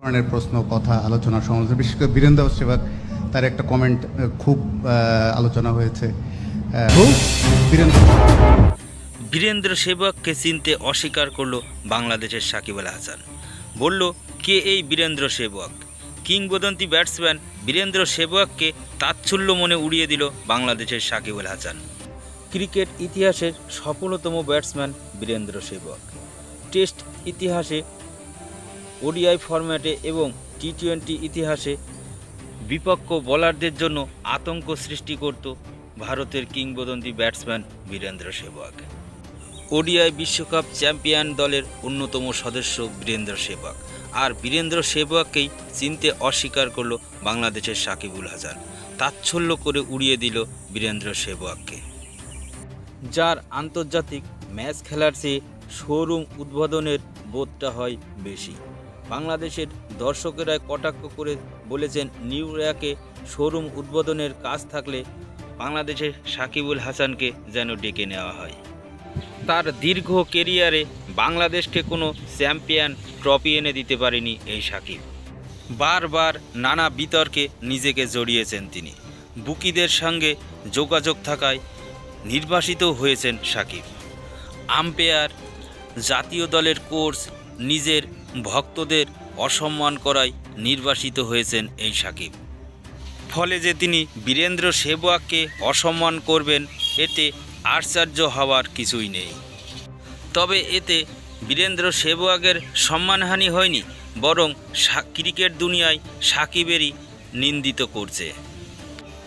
ধরনের প্রশ্ন কথা আলোচনা সমালোচনা, বিশেষ করে বীরেন্দ্র সেবক তার একটা কমেন্ট খুব আলোচনা হয়েছে। বীরেন্দ্র সেবককে চিনতে অস্বীকার করলো বাংলাদেশের সাকিব আল হাসান। বলল, কে এই বীরেন্দ্র সেবক? কিংবদন্তি ব্যাটসম্যান বীরেন্দ্র সেবককে তাচ্ছল্য মনে উড়িয়ে দিল বাংলাদেশের সাকিব আল হাসান। ক্রিকেট ইতিহাসের সফলতম ব্যাটসম্যান বীরেন্দ্র সেবক। টেস্ট ইতিহাসে, ওডিআই ফরম্যাটে এবং টি-20 ইতিহাসে বিপক্ষ বোলারদের জন্য আতঙ্ক সৃষ্টি করত ভারতের কিংবদন্তি ব্যাটসম্যান বীরেন্দ্র সেবক। ওডিআই বিশ্বকাপ চ্যাম্পিয়ন দলের অন্যতম সদস্য বীরেন্দ্র সেবক। আর বীরেন্দ্র সেবককেই চিনতে অস্বীকার করল বাংলাদেশের সাকিবুল হাসান। তাচ্ছল্য করে উড়িয়ে দিল বীরেন্দ্র সেবককে, যার আন্তর্জাতিক ম্যাচ খেলার চেয়ে শোরুম উদ্বোধনের বোধটা হয় বেশি। বাংলাদেশের দর্শকেরা কটাক্ষ করে বলেছেন, নিউ ইয়র্কে শোরুম উদ্বোধনের কাজ থাকলে বাংলাদেশের সাকিবুল হাসানকে যেন ডেকে নেওয়া হয়। তার দীর্ঘ কেরিয়ারে বাংলাদেশকে কোনো চ্যাম্পিয়ন ট্রফি এনে দিতে পারেনি এই সাকিব। বারবার নানা বিতর্কে নিজেকে জড়িয়েছেন তিনি। বুকিদের সঙ্গে যোগাযোগ থাকায় নির্বাসিত হয়েছেন সাকিব। আম্পায়ার, জাতীয় দলের কোচ, নিজের ভক্তদের অসম্মান করায় নির্বাসিত হয়েছেন এই সাকিব। ফলে যে তিনি বীরেন্দ্র সেবককে অসম্মান করবেন, এতে আশ্চর্য হওয়ার কিছুই নেই। তবে এতে বীরেন্দ্র সেবকের সম্মানহানি হয়নি, বরং ক্রিকেট দুনিয়ায় সাকিবেরই নিন্দিত করছে।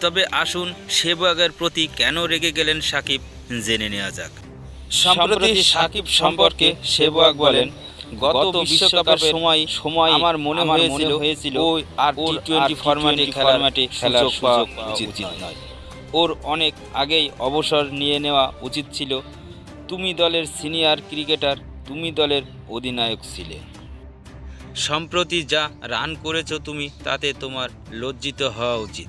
তবে আসুন সেবকের প্রতি কেন রেগে গেলেন সাকিব জেনে নেওয়া যাক। সম্প্রতি সাকিব সম্পর্কে সেবক বলেন, গত বিশ্বকাপের সময় আমার মনে হয়েছিল ওই আর টি-20 ফরম্যাটে খেলার সুযোগ উচিত নয়। ওর অনেক আগেই অবসর নিয়ে নেওয়া উচিত ছিল। তুমি দলের সিনিয়র ক্রিকেটার, তুমি দলের অধিনায়ক ছিলে। সম্প্রতি যা রান করেছো তুমি, তাতে তোমার লজ্জিত হওয়া উচিত।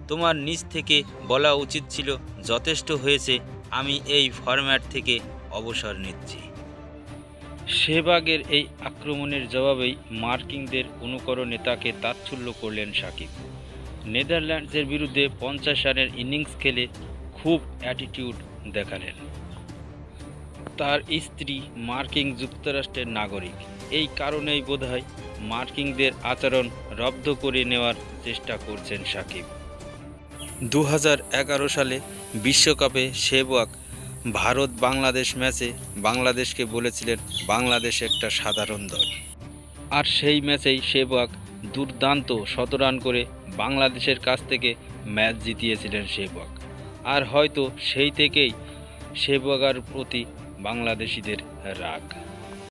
তোমার নিজ থেকে বলা উচিত ছিল, যথেষ্ট হয়েছে, আমি এই ফরম্যাট থেকে অবসর নিচ্ছি। সেহবাগের এই আক্রমণের জবাবেই মার্কিংদের অনুকরণে তাকে তাচ্ছল্য করলেন সাকিব। নেদারল্যান্ডসের বিরুদ্ধে 50 রানের ইনিংস খেলে খুব অ্যাটিটিউড দেখালেন। তার স্ত্রী মার্কিন যুক্তরাষ্ট্রের নাগরিক, এই কারণেই বোধহয় মার্কিংদের আচরণ রব্দ করে নেওয়ার চেষ্টা করছেন সাকিব। 2011 সালে বিশ্বকাপে সেহবাগ ভারত বাংলাদেশ ম্যাচে বাংলাদেশকে বলেছিলেন বাংলাদেশ একটা সাধারণ দল। আর সেই ম্যাচেই সেহবাগ দুর্দান্ত 100 রান করে বাংলাদেশের কাছ থেকে ম্যাচ জিতিয়েছিলেন সেহবাগ। আর হয়তো সেই থেকেই সেহবাগের প্রতি বাংলাদেশিদের রাগ।